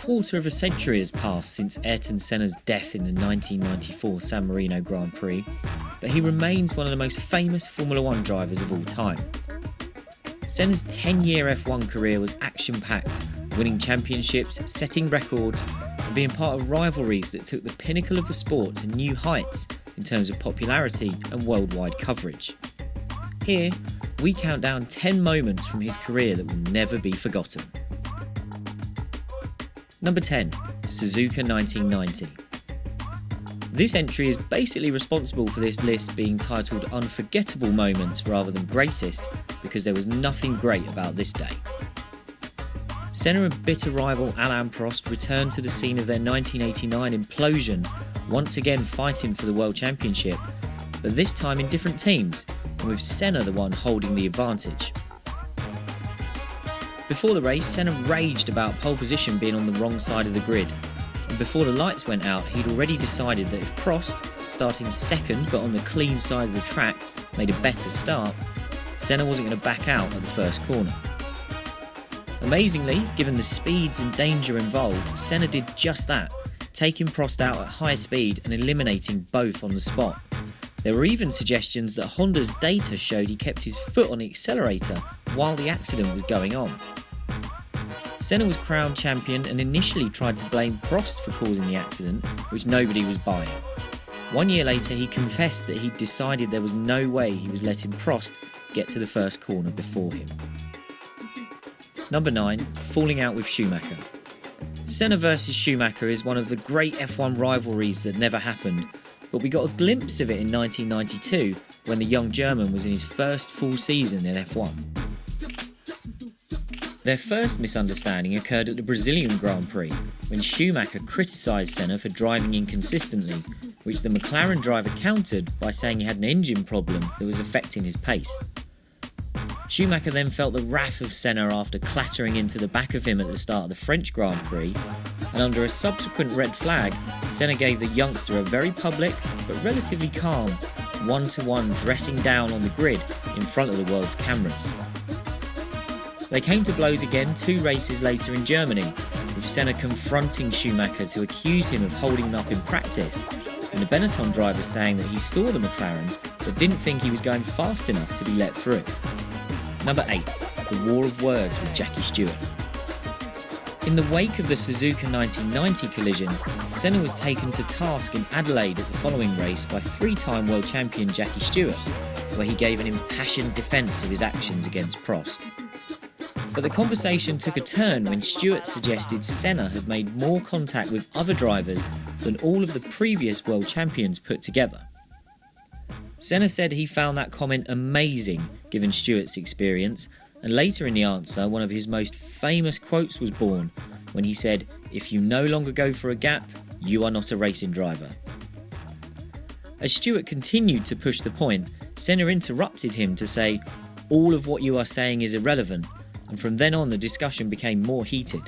quarter of a century has passed since Ayrton Senna's death in the 1994 San Marino Grand Prix, but he remains one of the most famous Formula 1 drivers of all time. Senna's 10-year F1 career was action-packed, winning championships, setting records, and being part of rivalries that took the pinnacle of the sport to new heights in terms of popularity and worldwide coverage. Here, we count down 10 moments from his career that will never be forgotten. Number 10. Suzuka 1990. This entry is basically responsible for this list being titled Unforgettable Moments rather than Greatest, because there was nothing great about this day. Senna and bitter rival Alain Prost returned to the scene of their 1989 implosion, once again fighting for the World Championship, but this time in different teams, and with Senna the one holding the advantage. Before the race, Senna raged about pole position being on the wrong side of the grid, and before the lights went out he'd already decided that if Prost, starting second but on the clean side of the track, made a better start, Senna wasn't going to back out at the first corner. Amazingly, given the speeds and danger involved, Senna did just that, taking Prost out at high speed and eliminating both on the spot. There were even suggestions that Honda's data showed he kept his foot on the accelerator while the accident was going on. Senna was crowned champion and initially tried to blame Prost for causing the accident, which nobody was buying. 1 year later he confessed that he'd decided there was no way he was letting Prost get to the first corner before him. Number 9. Falling out with Schumacher. Senna versus Schumacher is one of the great F1 rivalries that never happened, but we got a glimpse of it in 1992 when the young German was in his first full season in F1. Their first misunderstanding occurred at the Brazilian Grand Prix, when Schumacher criticised Senna for driving inconsistently, which the McLaren driver countered by saying he had an engine problem that was affecting his pace. Schumacher then felt the wrath of Senna after clattering into the back of him at the start of the French Grand Prix, and under a subsequent red flag, Senna gave the youngster a very public but relatively calm one-to-one dressing down on the grid in front of the world's cameras. They came to blows again 2 races later in Germany, with Senna confronting Schumacher to accuse him of holding him up in practice, and the Benetton driver saying that he saw the McLaren but didn't think he was going fast enough to be let through. Number 8. The War of Words with Jackie Stewart. In the wake of the Suzuka 1990 collision, Senna was taken to task in Adelaide at the following race by 3-time world champion Jackie Stewart, where he gave an impassioned defence of his actions against Prost. But the conversation took a turn when Stewart suggested Senna had made more contact with other drivers than all of the previous world champions put together. Senna said he found that comment amazing given Stewart's experience, and later in the answer one of his most famous quotes was born when he said, "If you no longer go for a gap, you are not a racing driver." As Stewart continued to push the point, Senna interrupted him to say, "All of what you are saying is irrelevant," and from then on the discussion became more heated.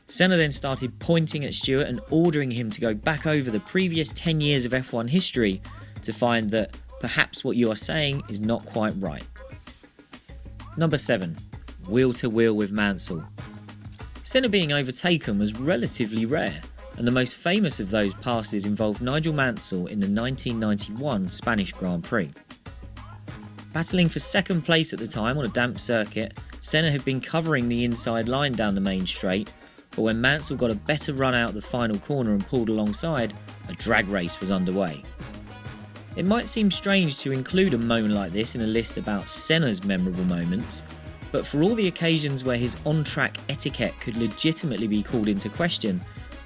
Senna then started pointing at Stewart and ordering him to go back over the previous 10 years of F1 history to find that perhaps what you are saying is not quite right. Number 7. Wheel to wheel with Mansell. Senna being overtaken was relatively rare, and the most famous of those passes involved Nigel Mansell in the 1991 Spanish Grand Prix. Battling for second place at the time on a damp circuit, Senna had been covering the inside line down the main straight, but when Mansell got a better run out the final corner and pulled alongside, a drag race was underway. It might seem strange to include a moment like this in a list about Senna's memorable moments, but for all the occasions where his on-track etiquette could legitimately be called into question,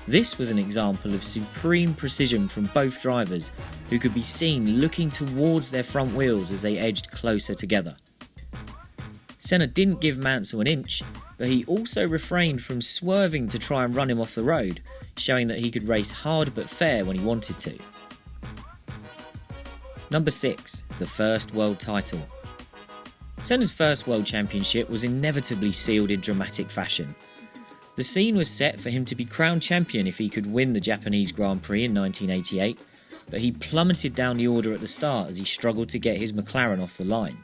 this was an example of supreme precision from both drivers, who could be seen looking towards their front wheels as they edged closer together. Senna didn't give Mansell an inch, but he also refrained from swerving to try and run him off the road, showing that he could race hard but fair when he wanted to. Number 6. The first world title. Senna's first world championship was inevitably sealed in dramatic fashion. The scene was set for him to be crowned champion if he could win the Japanese Grand Prix in 1988, but he plummeted down the order at the start as he struggled to get his McLaren off the line.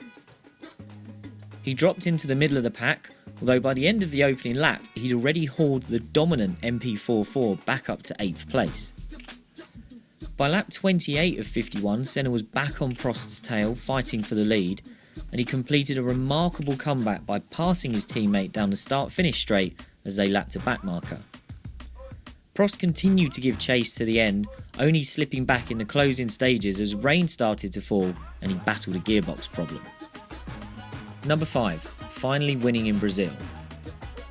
He dropped into the middle of the pack, although by the end of the opening lap he'd already hauled the dominant MP44 back up to 8th place. By lap 28 of 51, Senna was back on Prost's tail fighting for the lead, and he completed a remarkable comeback by passing his teammate down the start-finish straight as they lapped a back marker. Prost continued to give chase to the end, only slipping back in the closing stages as rain started to fall and he battled a gearbox problem. Number 5. Finally winning in Brazil.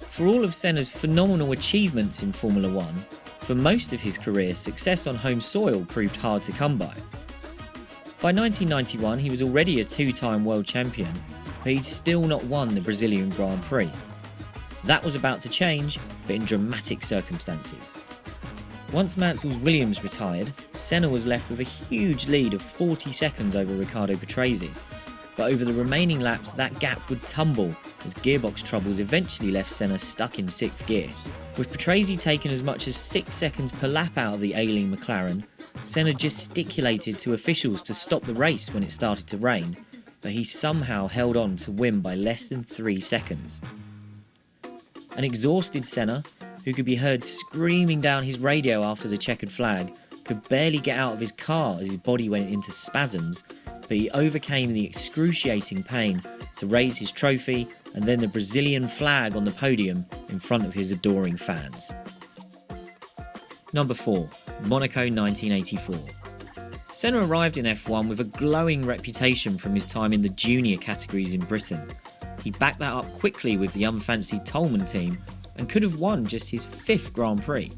For all of Senna's phenomenal achievements in Formula 1, for most of his career, success on home soil proved hard to come by. By 1991, he was already a 2-time world champion, but he'd still not won the Brazilian Grand Prix. That was about to change, but in dramatic circumstances. Once Mansell's Williams retired, Senna was left with a huge lead of 40 seconds over Riccardo Patrese, but over the remaining laps that gap would tumble as gearbox troubles eventually left Senna stuck in 6th gear. With Patrese taking as much as 6 seconds per lap out of the ailing McLaren, Senna gesticulated to officials to stop the race when it started to rain, but he somehow held on to win by less than 3 seconds. An exhausted Senna, who could be heard screaming down his radio after the checkered flag, could barely get out of his car as his body went into spasms, but he overcame the excruciating pain to raise his trophy and then the Brazilian flag on the podium in front of his adoring fans. Number 4. Monaco 1984. Senna arrived in F1 with a glowing reputation from his time in the junior categories in Britain. He backed that up quickly with the unfancied Toleman team and could have won just his 5th Grand Prix.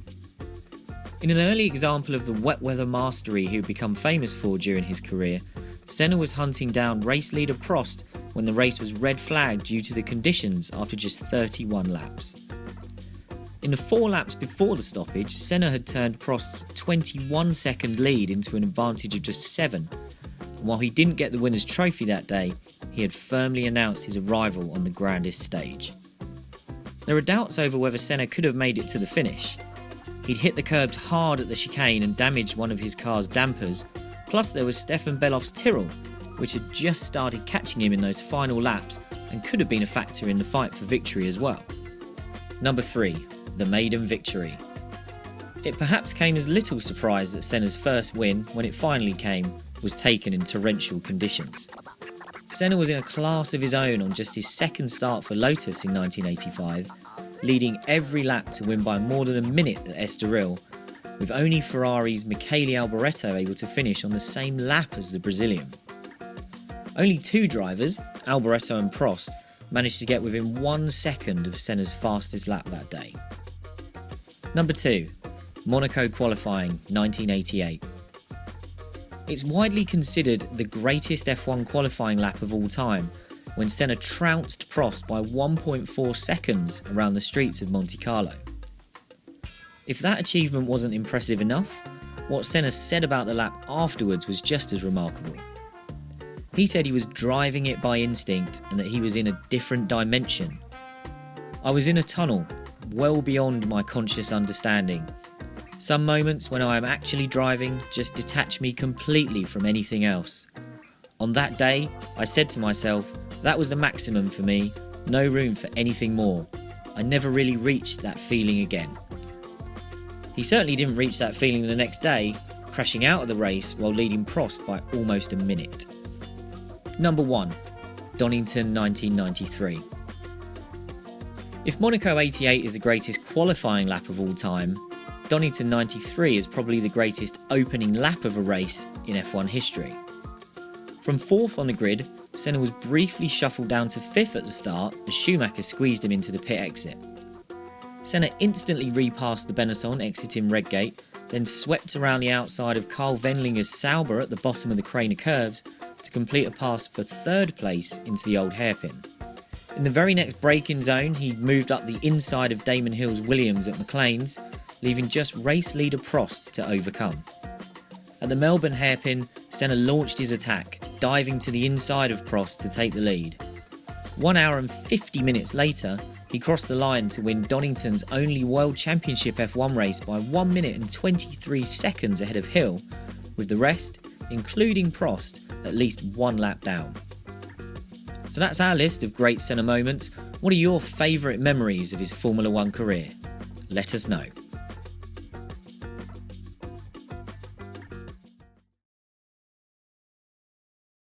In an early example of the wet weather mastery he had become famous for during his career, Senna was hunting down race leader Prost when the race was red flagged due to the conditions after just 31 laps. In the 4 laps before the stoppage, Senna had turned Prost's 21-second lead into an advantage of just 7, and while he didn't get the winner's trophy that day, he had firmly announced his arrival on the grandest stage. There are doubts over whether Senna could have made it to the finish. He'd hit the curbs hard at the chicane and damaged one of his car's dampers, plus there was Stefan Belof's Tyrrell, which had just started catching him in those final laps and could have been a factor in the fight for victory as well. Number 3. The maiden victory. It perhaps came as little surprise that Senna's first win, when it finally came, was taken in torrential conditions. Senna was in a class of his own on just his 2nd start for Lotus in 1985, leading every lap to win by more than a minute at Estoril, with only Ferrari's Michele Alboreto able to finish on the same lap as the Brazilian. Only 2 drivers, Alboreto and Prost, managed to get within 1 second of Senna's fastest lap that day. Number 2. Monaco qualifying 1988. It's widely considered the greatest F1 qualifying lap of all time, when Senna trounced Prost by 1.4 seconds around the streets of Monte Carlo. If that achievement wasn't impressive enough, what Senna said about the lap afterwards was just as remarkable. He said he was driving it by instinct and that he was in a different dimension. I was in a tunnel, well beyond my conscious understanding. Some moments when I am actually driving just detach me completely from anything else. On that day, I said to myself, that was the maximum for me, no room for anything more. I never really reached that feeling again. He certainly didn't reach that feeling the next day, crashing out of the race while leading Prost by almost a minute. Number 1. Donington 1993. If Monaco 88 is the greatest qualifying lap of all time, Donington 93 is probably the greatest opening lap of a race in F1 history. From 4th on the grid, Senna was briefly shuffled down to 5th at the start as Schumacher squeezed him into the pit exit. Senna instantly repassed the Benetton exiting Redgate, then swept around the outside of Carl Wendlinger's Sauber at the bottom of the Craner curves to complete a pass for 3rd place into the old hairpin. In the very next braking zone, he moved up the inside of Damon Hill's Williams at McLaren's, leaving just race leader Prost to overcome. At the Melbourne hairpin, Senna launched his attack, diving to the inside of Prost to take the lead. 1 hour and 50 minutes later, he crossed the line to win Donington's only World Championship F1 race by 1 minute and 23 seconds ahead of Hill, with the rest, including Prost, at least 1 lap down. So that's our list of great Senna moments. What are your favourite memories of his Formula One career? Let us know.